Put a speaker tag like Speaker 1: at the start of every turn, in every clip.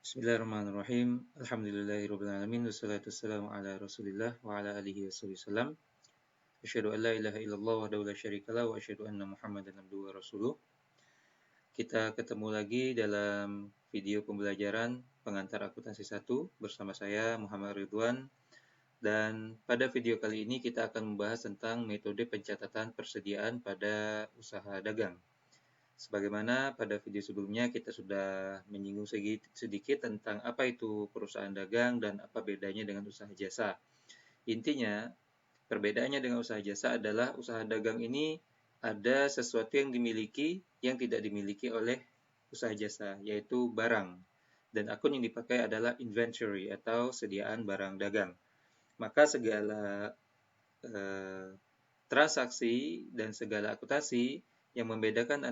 Speaker 1: Bismillahirrahmanirrahim. Alhamdulillahirrahmanirrahim. Wassalatu wassalamu ala rasulillah wa ala alihi wasallam. Asyhadu an la ilaha illallah wahdahu la syarikalah wa asyhadu anna muhammadan abduhu wa rasuluh. Kita ketemu lagi dalam video pembelajaran pengantar akuntansi 1 bersama saya Muhammad Ridwan. Dan pada video kali ini kita akan membahas tentang metode pencatatan persediaan pada usaha dagang. Sebagaimana pada video sebelumnya kita sudah menyinggung sedikit tentang apa itu perusahaan dagang dan apa bedanya dengan usaha jasa. Intinya, perbedaannya dengan usaha jasa adalah usaha dagang ini ada sesuatu yang dimiliki yang tidak dimiliki oleh usaha jasa, yaitu barang. Dan akun yang dipakai adalah inventory atau sediaan barang dagang. Maka segala transaksi dan segala akuntansi yang membedakan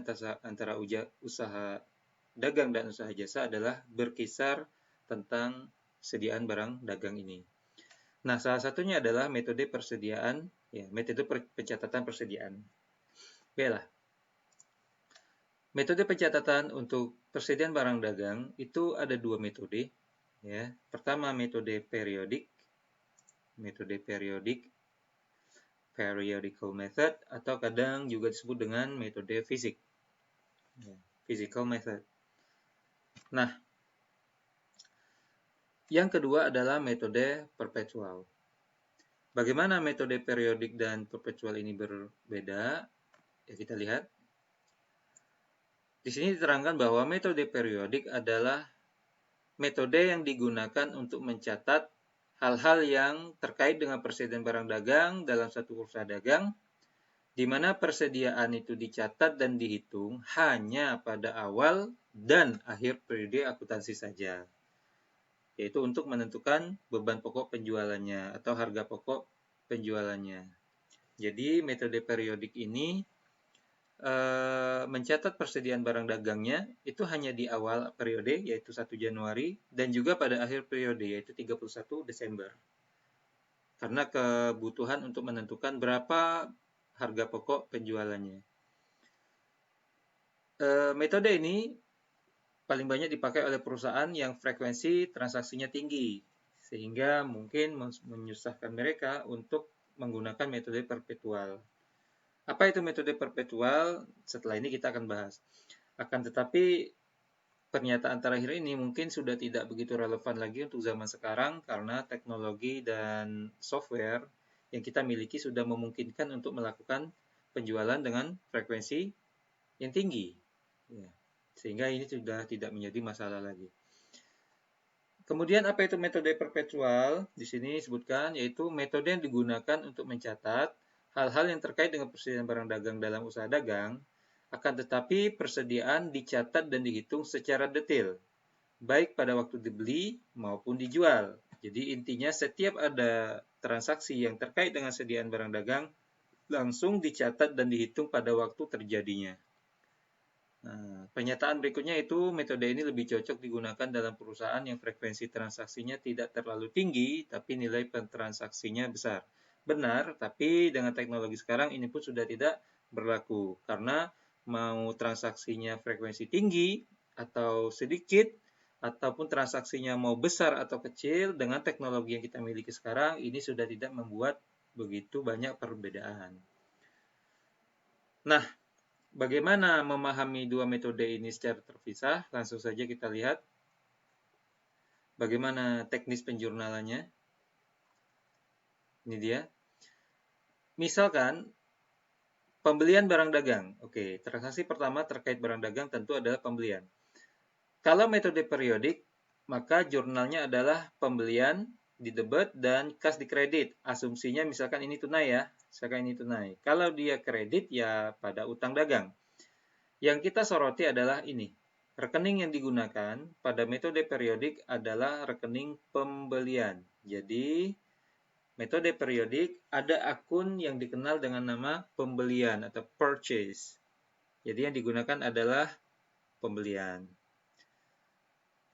Speaker 1: antara usaha dagang dan usaha jasa adalah berkisar tentang sediaan barang dagang ini. Nah, salah satunya adalah metode persediaan, metode pencatatan persediaan. Baiklah. Metode pencatatan untuk persediaan barang dagang itu ada dua metode. Ya. Pertama, metode periodical method, atau kadang juga disebut dengan metode fisik. Physical method. Nah, yang kedua adalah metode perpetual. Bagaimana metode periodik dan perpetual ini berbeda? Ya, kita lihat. Di sini diterangkan bahwa metode periodik adalah metode yang digunakan untuk mencatat hal-hal yang terkait dengan persediaan barang dagang dalam satu usaha dagang, di mana persediaan itu dicatat dan dihitung hanya pada awal dan akhir periode akuntansi saja, yaitu untuk menentukan beban pokok penjualannya atau harga pokok penjualannya. Jadi metode periodik ini mencatat persediaan barang dagangnya itu hanya di awal periode, yaitu 1 Januari, dan juga pada akhir periode, yaitu 31 Desember. Karena kebutuhan untuk menentukan berapa harga pokok penjualannya. Metode ini paling banyak dipakai oleh perusahaan yang frekuensi transaksinya tinggi, sehingga mungkin menyusahkan mereka untuk menggunakan metode perpetual. Apa itu metode perpetual? Setelah ini kita akan bahas. Akan tetapi pernyataan terakhir ini mungkin sudah tidak begitu relevan lagi untuk zaman sekarang karena teknologi dan software yang kita miliki sudah memungkinkan untuk melakukan penjualan dengan frekuensi yang tinggi. Sehingga ini sudah tidak menjadi masalah lagi. Kemudian apa itu metode perpetual? Di sini disebutkan yaitu metode yang digunakan untuk mencatat hal-hal yang terkait dengan persediaan barang dagang dalam usaha dagang, akan tetapi persediaan dicatat dan dihitung secara detail, baik pada waktu dibeli maupun dijual. Jadi intinya setiap ada transaksi yang terkait dengan sediaan barang dagang, langsung dicatat dan dihitung pada waktu terjadinya. Nah, pernyataan berikutnya itu metode ini lebih cocok digunakan dalam perusahaan yang frekuensi transaksinya tidak terlalu tinggi, tapi nilai transaksinya besar. Benar, tapi dengan teknologi sekarang ini pun sudah tidak berlaku. Karena mau transaksinya frekuensi tinggi atau sedikit, ataupun transaksinya mau besar atau kecil, dengan teknologi yang kita miliki sekarang, ini sudah tidak membuat begitu banyak perbedaan. Nah, bagaimana memahami dua metode ini secara terpisah? Langsung saja kita lihat bagaimana teknis penjurnalannya. Ini dia. Misalkan pembelian barang dagang. Oke, transaksi pertama terkait barang dagang tentu adalah pembelian. Kalau metode periodik, maka jurnalnya adalah pembelian di debit dan kas di kredit. Asumsinya misalkan ini tunai ya. Misalkan ini tunai. Kalau dia kredit ya pada utang dagang. Yang kita soroti adalah ini. Rekening yang digunakan pada metode periodik adalah rekening pembelian. Jadi, metode periodik ada akun yang dikenal dengan nama pembelian atau purchase. Jadi yang digunakan adalah pembelian.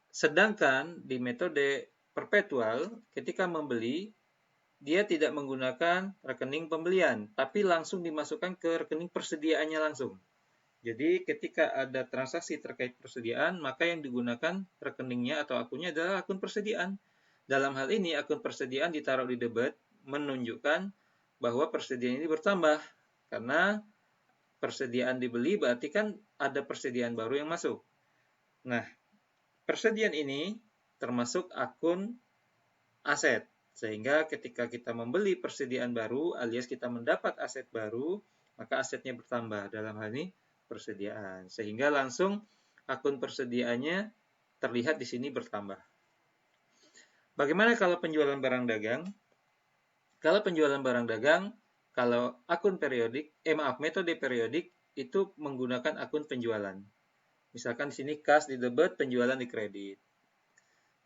Speaker 1: Sedangkan di metode perpetual, ketika membeli, dia tidak menggunakan rekening pembelian, tapi langsung dimasukkan ke rekening persediaannya langsung. Jadi ketika ada transaksi terkait persediaan, maka yang digunakan rekeningnya atau akunnya adalah akun persediaan. Dalam hal ini, akun persediaan ditaruh di debit menunjukkan bahwa persediaan ini bertambah. Karena persediaan dibeli berarti kan ada persediaan baru yang masuk. Nah, persediaan ini termasuk akun aset. Sehingga ketika kita membeli persediaan baru alias kita mendapat aset baru, maka asetnya bertambah. Dalam hal ini persediaan. Sehingga langsung akun persediaannya terlihat di sini bertambah. Bagaimana kalau penjualan barang dagang? Kalau penjualan barang dagang, kalau akun periodik, metode periodik itu menggunakan akun penjualan. Misalkan di sini kas di debit, penjualan di kredit.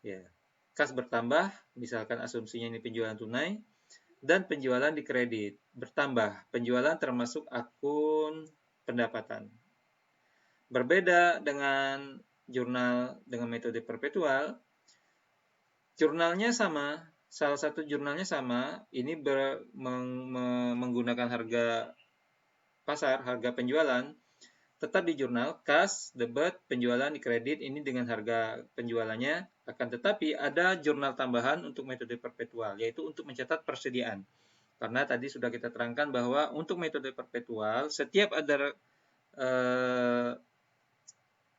Speaker 1: Ya, kas bertambah, misalkan asumsinya ini penjualan tunai, dan penjualan di kredit bertambah. Penjualan termasuk akun pendapatan. Berbeda dengan jurnal dengan metode perpetual, jurnalnya sama, salah satu jurnalnya sama, ini menggunakan harga pasar, harga penjualan, tetap di jurnal, kas, debit, penjualan di kredit, ini dengan harga penjualannya, akan tetapi ada jurnal tambahan untuk metode perpetual, yaitu untuk mencatat persediaan. Karena tadi sudah kita terangkan bahwa untuk metode perpetual, setiap ada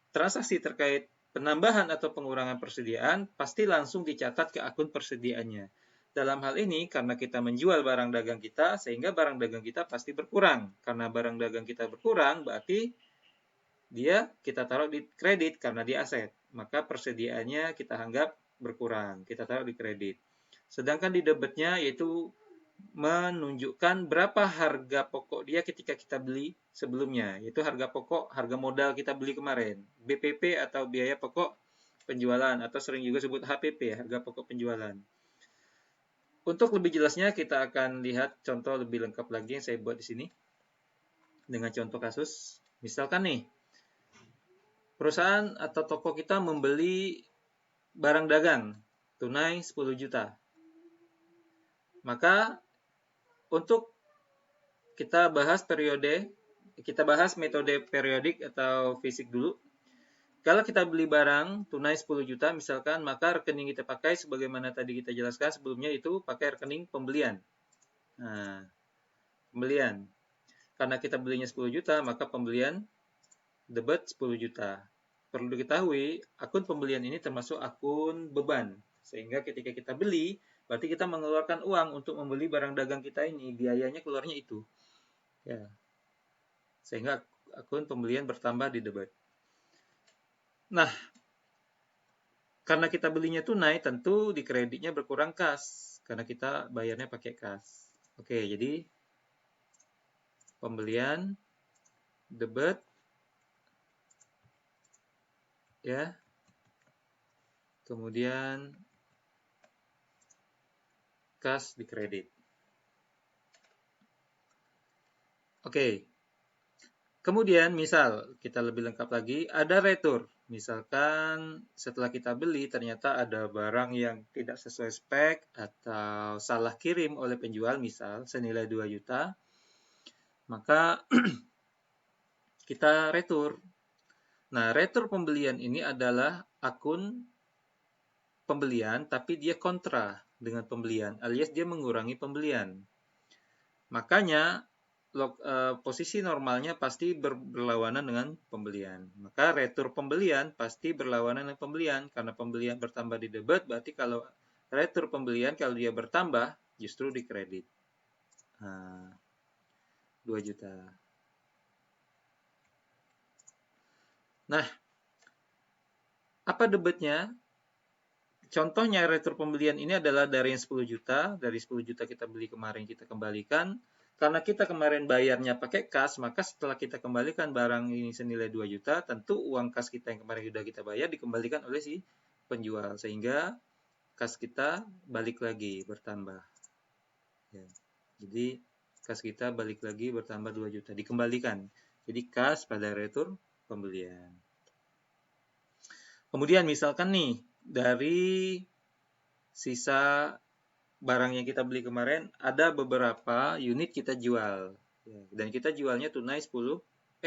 Speaker 1: transaksi terkait penambahan atau pengurangan persediaan, pasti langsung dicatat ke akun persediaannya. Dalam hal ini, karena kita menjual barang dagang kita, sehingga barang dagang kita pasti berkurang. Karena barang dagang kita berkurang, berarti kita taruh di kredit karena di aset. Maka persediaannya kita anggap berkurang, kita taruh di kredit. Sedangkan di debitnya yaitu menunjukkan berapa harga pokok dia ketika kita beli sebelumnya, yaitu harga pokok, harga modal kita beli kemarin, BPP atau biaya pokok penjualan, atau sering juga sebut HPP, harga pokok penjualan. Untuk lebih jelasnya kita akan lihat contoh lebih lengkap lagi yang saya buat di sini dengan contoh kasus. Misalkan nih, perusahaan atau toko kita membeli barang dagang tunai 10 juta. Maka untuk kita bahas metode periodik atau fisik dulu. Kalau kita beli barang tunai 10 juta misalkan, maka rekening kita pakai sebagaimana tadi kita jelaskan sebelumnya itu pakai rekening pembelian. Nah, pembelian. Karena kita belinya 10 juta, maka pembelian debit 10 juta. Perlu diketahui, akun pembelian ini termasuk akun beban. Sehingga ketika kita beli, berarti kita mengeluarkan uang untuk membeli barang dagang kita ini, biayanya keluarnya itu. Ya. Sehingga akun pembelian bertambah di debit. Nah, karena kita belinya tunai, tentu di kreditnya berkurang kas. Karena kita bayarnya pakai kas. Oke, jadi pembelian, debit, ya. Kemudian kas di kredit. Oke. Kemudian misal kita lebih lengkap lagi, ada retur. Misalkan setelah kita beli ternyata ada barang yang tidak sesuai spek atau salah kirim oleh penjual misal senilai 2 juta. Maka kita retur. Nah, retur pembelian ini adalah akun pembelian tapi dia kontra dengan pembelian alias dia mengurangi pembelian. Makanya posisi normalnya pasti berlawanan dengan pembelian. Maka retur pembelian pasti berlawanan dengan pembelian. Karena pembelian bertambah di debit, berarti kalau retur pembelian, kalau dia bertambah, justru di kredit. Nah, 2 juta. Nah, apa debitnya? Contohnya retur pembelian ini adalah dari yang 10 juta. Dari 10 juta kita beli kemarin, kita kembalikan. Karena kita kemarin bayarnya pakai kas, maka setelah kita kembalikan barang ini senilai 2 juta, tentu uang kas kita yang kemarin sudah kita bayar dikembalikan oleh si penjual. Sehingga kas kita balik lagi bertambah. Ya. Jadi kas kita balik lagi bertambah 2 juta, dikembalikan. Jadi kas pada retur pembelian. Kemudian misalkan nih, dari sisa barang yang kita beli kemarin, ada beberapa unit kita jual. Dan kita jualnya tunai 10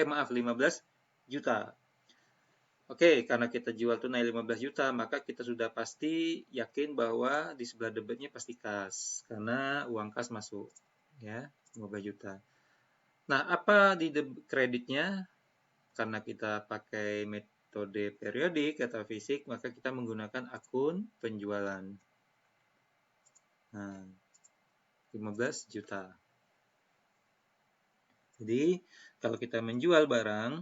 Speaker 1: Maaf, 15 juta. Oke, karena kita jual tunai 15 juta, maka kita sudah pasti yakin bahwa di sebelah debitnya pasti kas, karena uang kas masuk, ya, 15 juta. Nah, apa di kreditnya? Karena kita pakai metode periodik atau fisik, maka kita menggunakan akun penjualan. Nah, 15 juta. Jadi, kalau kita menjual barang,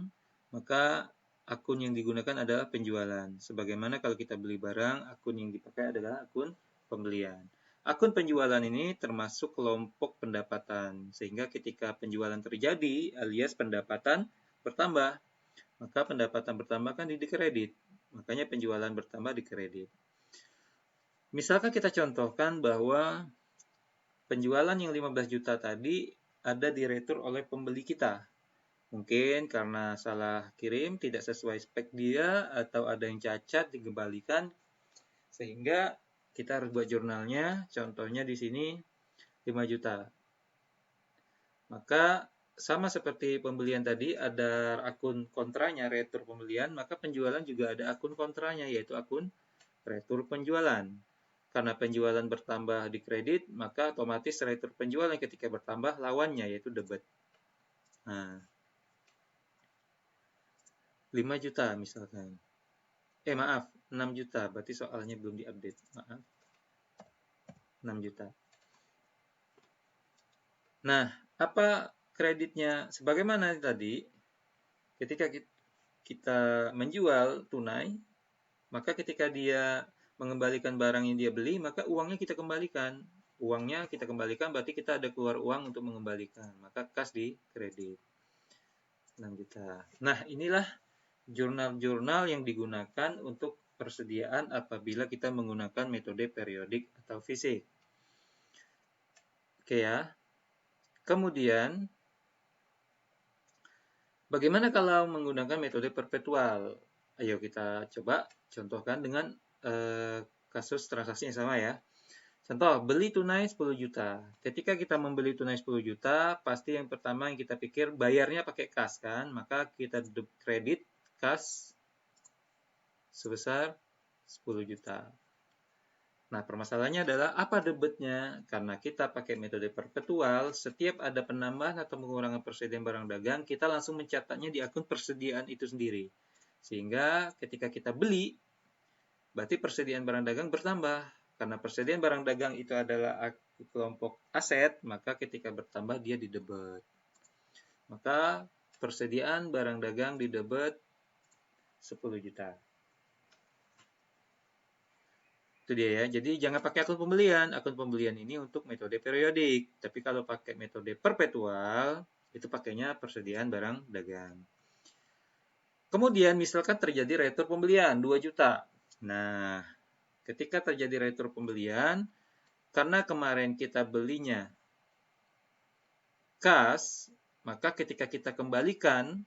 Speaker 1: maka akun yang digunakan adalah penjualan. Sebagaimana kalau kita beli barang, akun yang dipakai adalah akun pembelian. Akun penjualan ini termasuk kelompok pendapatan, sehingga ketika penjualan terjadi alias pendapatan bertambah, maka pendapatan bertambah kan dikredit. Makanya penjualan bertambah dikredit. Misalkan kita contohkan bahwa penjualan yang 15 juta tadi ada diretur oleh pembeli kita. Mungkin karena salah kirim, tidak sesuai spek dia, atau ada yang cacat, dikembalikan, sehingga kita harus buat jurnalnya. Contohnya di sini 5 juta. Maka sama seperti pembelian tadi, ada akun kontranya, retur pembelian, maka penjualan juga ada akun kontranya, yaitu akun retur penjualan. Karena penjualan bertambah di kredit, maka otomatis retur penjualan ketika bertambah lawannya, yaitu debit. Nah, 5 juta misalkan. Maaf, 6 juta. Berarti soalnya belum diupdate. Maaf. 6 juta. Nah, apa kreditnya? Sebagaimana tadi, ketika kita menjual tunai, maka ketika dia mengembalikan barang yang dia beli, maka uangnya kita kembalikan. Uangnya kita kembalikan berarti kita ada keluar uang untuk mengembalikan. Maka kas di kredit. 6 juta. Nah, inilah jurnal-jurnal yang digunakan untuk persediaan apabila kita menggunakan metode periodik atau fisik. Oke ya. Kemudian, bagaimana kalau menggunakan metode perpetual? Ayo kita coba contohkan dengan kasus transaksi yang sama ya. Contoh, beli tunai 10 juta. Ketika kita membeli tunai 10 juta, pasti yang pertama yang kita pikir bayarnya pakai kas kan? Maka kita kredit kas sebesar 10 juta. Nah, permasalahannya adalah apa debitnya? Karena kita pakai metode perpetual, setiap ada penambahan atau pengurangan persediaan barang dagang, kita langsung mencatatnya di akun persediaan itu sendiri. Sehingga ketika kita beli, berarti persediaan barang dagang bertambah. Karena persediaan barang dagang itu adalah kelompok aset, maka ketika bertambah dia di debit. Maka persediaan barang dagang di debit 10 juta. Itu dia ya. Jadi jangan pakai akun pembelian. Akun pembelian ini untuk metode periodik. Tapi kalau pakai metode perpetual, itu pakainya persediaan barang dagang. Kemudian misalkan terjadi retur pembelian 2 juta. Nah, ketika terjadi retur pembelian, karena kemarin kita belinya kas, maka ketika kita kembalikan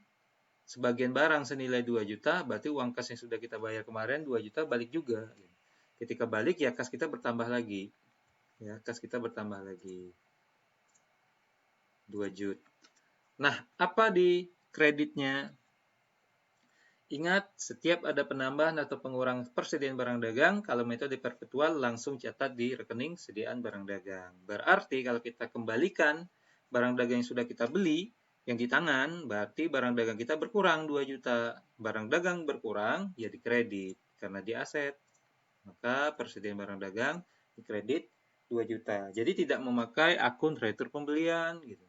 Speaker 1: sebagian barang senilai 2 juta, berarti uang kas yang sudah kita bayar kemarin 2 juta balik juga. Ketika balik ya kas kita bertambah lagi. Ya, kas kita bertambah lagi. 2 juta. Nah, apa di kreditnya? Ingat, setiap ada penambahan atau pengurangan persediaan barang dagang, kalau metode perpetual langsung catat di rekening sediaan barang dagang. Berarti kalau kita kembalikan barang dagang yang sudah kita beli, yang di tangan, berarti barang dagang kita berkurang 2 juta. Barang dagang berkurang, ya dikredit, karena di aset. Maka persediaan barang dagang dikredit 2 juta. Jadi tidak memakai akun retur pembelian gitu.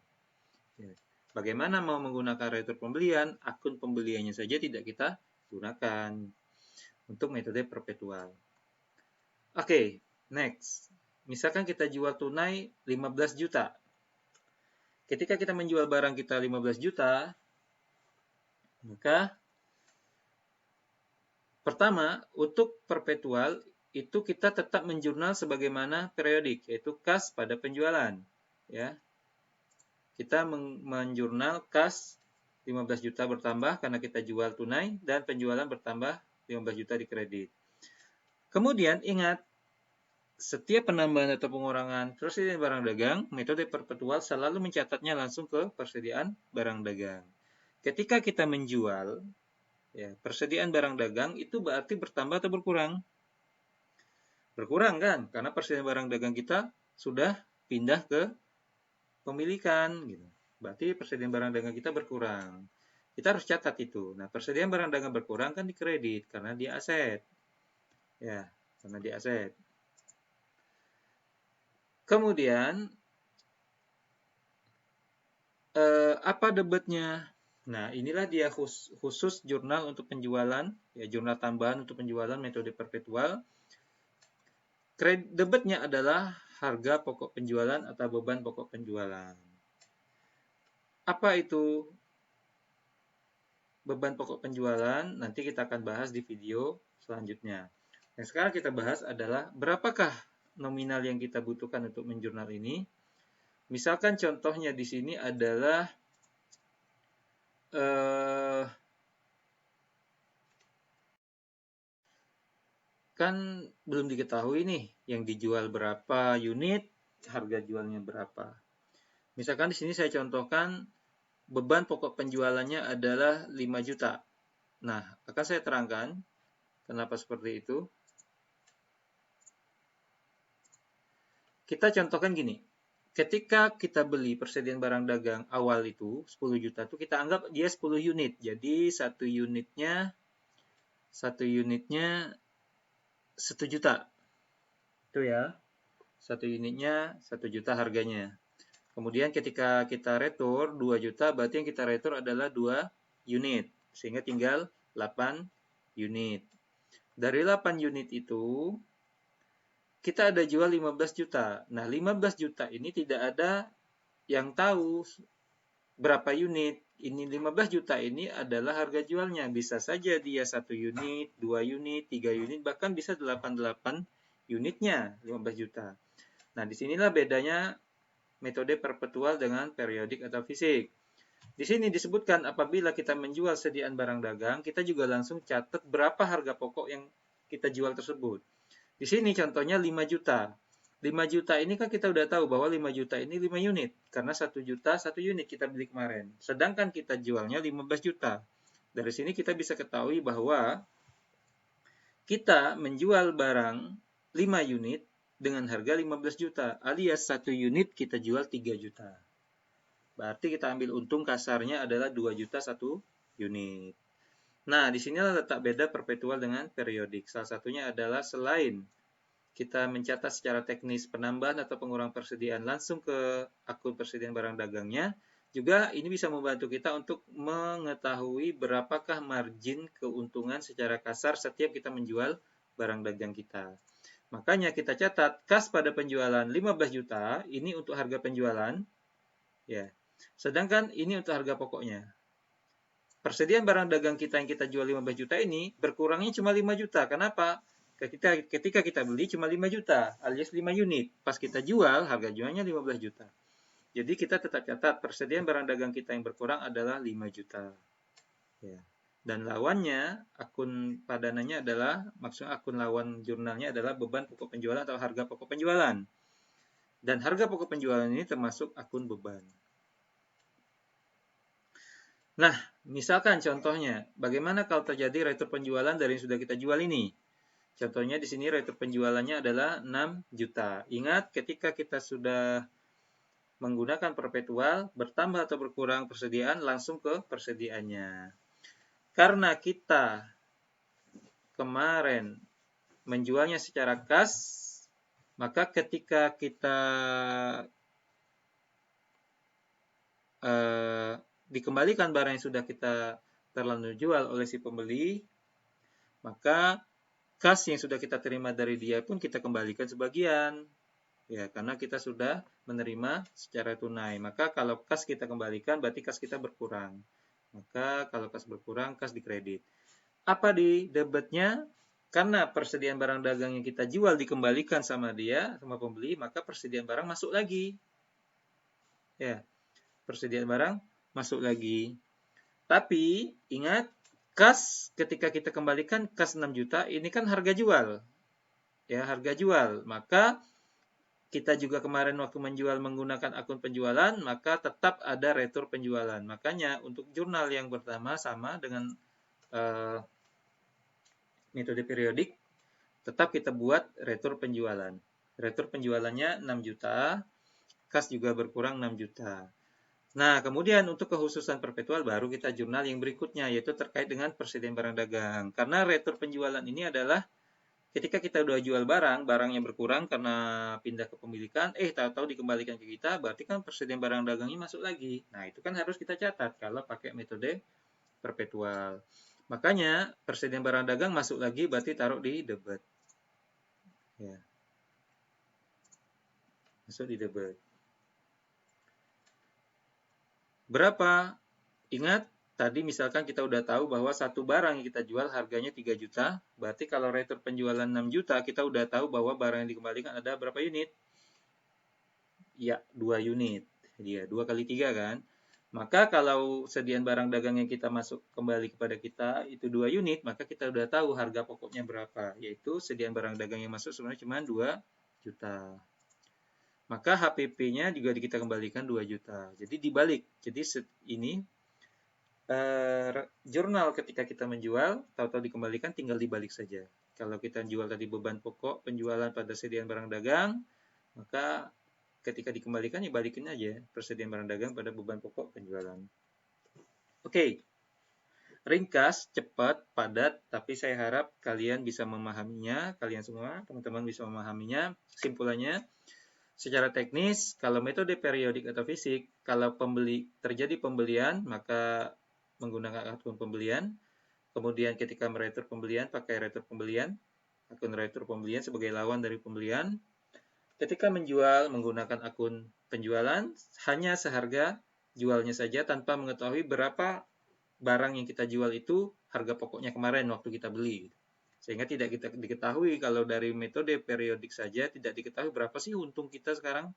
Speaker 1: Bagaimana mau menggunakan retur pembelian? Akun pembeliannya saja tidak kita gunakan untuk metode perpetual. Oke, next. Misalkan kita jual tunai 15 juta. Ketika kita menjual barang kita 15 juta, maka pertama, untuk perpetual, itu kita tetap menjurnal sebagaimana periodik, yaitu kas pada penjualan. Ya. Kita menjurnal kas 15 juta bertambah karena kita jual tunai, dan penjualan bertambah 15 juta di kredit. Kemudian, ingat, setiap penambahan atau pengurangan persediaan barang dagang, metode perpetual selalu mencatatnya langsung ke persediaan barang dagang. ketika kita menjual, ya, persediaan barang dagang itu berarti bertambah atau berkurang? Berkurang kan? Karena persediaan barang dagang kita sudah pindah ke pemilikan. Gitu. Berarti persediaan barang dagang kita berkurang. Kita harus catat itu. Nah, persediaan barang dagang berkurang kan dikredit karena dia aset. Ya, karena dia aset. Kemudian, apa debitnya? Nah, inilah dia khusus jurnal untuk penjualan, ya, jurnal tambahan untuk penjualan metode perpetual. Debitnya adalah harga pokok penjualan atau beban pokok penjualan. Apa itu beban pokok penjualan? Nanti kita akan bahas di video selanjutnya. Yang sekarang kita bahas adalah berapakah nominal yang kita butuhkan untuk menjurnal ini. Misalkan contohnya di sini adalah kan belum diketahui nih yang dijual berapa unit, harga jualnya berapa. Misalkan di sini saya contohkan beban pokok penjualannya adalah 5 juta. Nah, akan saya terangkan kenapa seperti itu. Kita contohkan gini. Ketika kita beli persediaan barang dagang awal itu 10 juta itu kita anggap dia 10 unit. Jadi satu unitnya 1 juta. Itu ya. 1 unitnya 1 juta harganya. Kemudian ketika kita retur 2 juta, berarti yang kita retur adalah 2 unit. Sehingga tinggal 8 unit. Dari 8 unit itu, kita ada jual 15 juta. Nah, 15 juta ini tidak ada yang tahu berapa unit. Ini 15 juta ini adalah harga jualnya. Bisa saja dia 1 unit, 2 unit, 3 unit, bahkan bisa 88 unitnya 15 juta. Nah, disinilah bedanya metode perpetual dengan periodik atau fisik. Di sini disebutkan apabila kita menjual sediaan barang dagang, kita juga langsung catat berapa harga pokok yang kita jual tersebut. Di sini contohnya 5 juta. 5 juta ini kan kita udah tahu bahwa 5 juta ini 5 unit. Karena 1 juta 1 unit kita beli kemarin. Sedangkan kita jualnya 15 juta. Dari sini kita bisa ketahui bahwa kita menjual barang 5 unit dengan harga 15 juta. Alias 1 unit kita jual 3 juta. Berarti kita ambil untung kasarnya adalah 2 juta 1 unit. Nah, di sinilah letak beda perpetual dengan periodik. Salah satunya adalah selain kita mencatat secara teknis penambahan atau pengurangan persediaan langsung ke akun persediaan barang dagangnya, juga ini bisa membantu kita untuk mengetahui berapakah margin keuntungan secara kasar setiap kita menjual barang dagang kita. Makanya kita catat kas pada penjualan 15 juta, ini untuk harga penjualan, ya. Sedangkan ini untuk harga pokoknya. Persediaan barang dagang kita yang kita jual 15 juta ini berkurangnya cuma 5 juta. Kenapa? Ketika kita beli cuma 5 juta alias 5 unit. Pas kita jual, harga jualnya 15 juta. Jadi kita tetap catat persediaan barang dagang kita yang berkurang adalah 5 juta. Ya. Dan lawannya, akun padanannya adalah, maksudnya akun lawan jurnalnya adalah beban pokok penjualan atau harga pokok penjualan. Dan harga pokok penjualan ini termasuk akun beban. Nah, misalkan contohnya, bagaimana kalau terjadi retur penjualan dari yang sudah kita jual ini? Contohnya di sini retur penjualannya adalah 6 juta. Ingat, ketika kita sudah menggunakan perpetual, bertambah atau berkurang persediaan, langsung ke persediaannya. Karena kita kemarin menjualnya secara kas, maka ketika kita dikembalikan barang yang sudah kita terlanjur jual oleh si pembeli, maka kas yang sudah kita terima dari dia pun kita kembalikan sebagian. Ya, karena kita sudah menerima secara tunai. Maka kalau kas kita kembalikan, berarti kas kita berkurang. Maka kalau kas berkurang, kas dikredit. Apa di debitnya? Karena persediaan barang dagang yang kita jual dikembalikan sama dia, sama pembeli, maka persediaan barang masuk lagi. Ya, persediaan barang masuk lagi. Tapi ingat, kas ketika kita kembalikan kas 6 juta ini kan harga jual. Ya, harga jual. Maka kita juga kemarin waktu menjual menggunakan akun penjualan, maka tetap ada retur penjualan. Makanya untuk jurnal yang pertama sama dengan metode periodik, tetap kita buat retur penjualan. Retur penjualannya 6 juta, kas juga berkurang 6 juta. Nah, kemudian untuk kekhususan perpetual baru kita jurnal yang berikutnya, yaitu terkait dengan persediaan barang dagang. Karena retur penjualan ini adalah ketika kita udah jual barang, barangnya berkurang karena pindah kepemilikan, tahu-tahu dikembalikan ke kita, berarti kan persediaan barang dagangnya masuk lagi. Nah, itu kan harus kita catat kalau pakai metode perpetual. Makanya persediaan barang dagang masuk lagi berarti taruh di debit. Ya. Masuk di debit. Berapa? Ingat, tadi misalkan kita udah tahu bahwa satu barang yang kita jual harganya 3 juta, berarti kalau retur penjualan 6 juta, kita udah tahu bahwa barang yang dikembalikan ada berapa unit? Ya, 2 unit. Dia 2 kali 3 kan? Maka kalau sediaan barang dagang yang kita masuk kembali kepada kita itu 2 unit, maka kita udah tahu harga pokoknya berapa, yaitu sediaan barang dagang yang masuk sebenarnya cuma 2 juta. Maka HPP-nya juga kita kembalikan 2 juta. Jadi dibalik. Jadi ini jurnal ketika kita menjual, tahu-tahu dikembalikan tinggal dibalik saja. Kalau kita jual tadi beban pokok penjualan pada sediaan barang dagang, maka ketika dikembalikan ya balikin aja persediaan barang dagang pada beban pokok penjualan. Oke. Ringkas, cepat, padat, tapi saya harap kalian bisa memahaminya, kalian semua, teman-teman bisa memahaminya. Kesimpulannya, secara teknis, kalau metode periodik atau fisik, kalau terjadi pembelian, maka menggunakan akun pembelian. Kemudian ketika meretur pembelian, pakai retur pembelian. Akun retur pembelian sebagai lawan dari pembelian. Ketika menjual, menggunakan akun penjualan, hanya seharga jualnya saja tanpa mengetahui berapa barang yang kita jual itu harga pokoknya kemarin waktu kita beli. Sehingga tidak kita diketahui kalau dari metode periodik saja tidak diketahui berapa sih untung kita sekarang,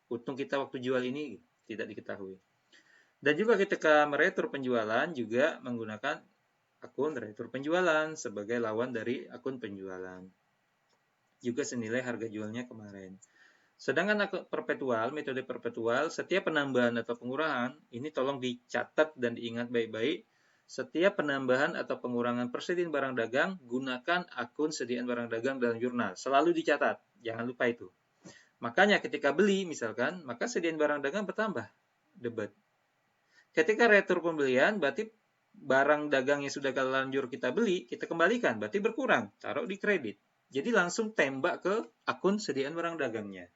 Speaker 1: untung kita waktu jual ini tidak diketahui. Dan juga ketika meretur penjualan juga menggunakan akun retur penjualan sebagai lawan dari akun penjualan. Juga senilai harga jualnya kemarin. Sedangkan akun perpetual, metode perpetual, setiap penambahan atau pengurangan, ini tolong dicatat dan diingat baik-baik. Setiap penambahan atau pengurangan persediaan barang dagang, gunakan akun sediaan barang dagang dalam jurnal. Selalu dicatat, jangan lupa itu. Makanya ketika beli misalkan, maka sediaan barang dagang bertambah, debit. Ketika retur pembelian, berarti barang dagang yang sudah terlanjur kita beli, kita kembalikan, berarti berkurang, taruh di kredit. Jadi langsung tembak ke akun sediaan barang dagangnya.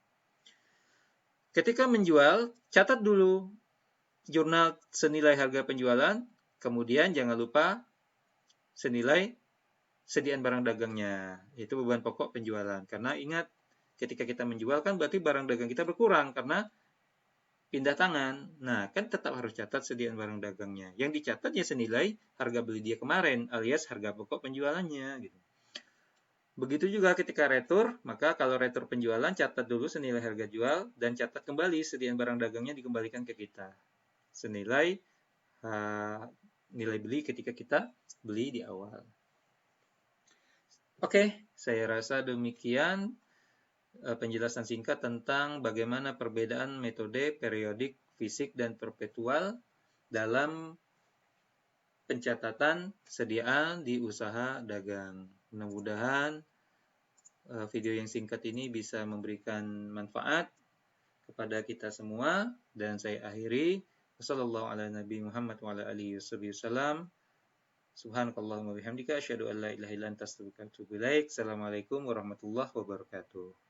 Speaker 1: Ketika menjual, catat dulu jurnal senilai harga penjualan, kemudian jangan lupa senilai sediaan barang dagangnya, yaitu beban pokok penjualan. Karena ingat, ketika kita menjual kan berarti barang dagang kita berkurang karena pindah tangan. Nah, kan tetap harus catat sediaan barang dagangnya. Yang dicatat ya senilai harga beli dia kemarin, alias harga pokok penjualannya. Gitu. Begitu juga ketika retur, maka kalau retur penjualan, catat dulu senilai harga jual, dan catat kembali sediaan barang dagangnya dikembalikan ke kita. Senilai nilai beli ketika kita beli di awal. Oke, saya rasa demikian penjelasan singkat tentang bagaimana perbedaan metode periodik, fisik, dan perpetual dalam pencatatan sediaan di usaha dagang. Mudah-mudahan video yang singkat ini bisa memberikan manfaat kepada kita semua, dan saya akhiri. Wassalamualaikum warahmatullahi wabarakatuh. Subhanakallahumma bihamdika asyhadu an la ilaha illa anta astaghfiruka wa atubu ilaik. Assalamualaikum warahmatullahi wabarakatuh.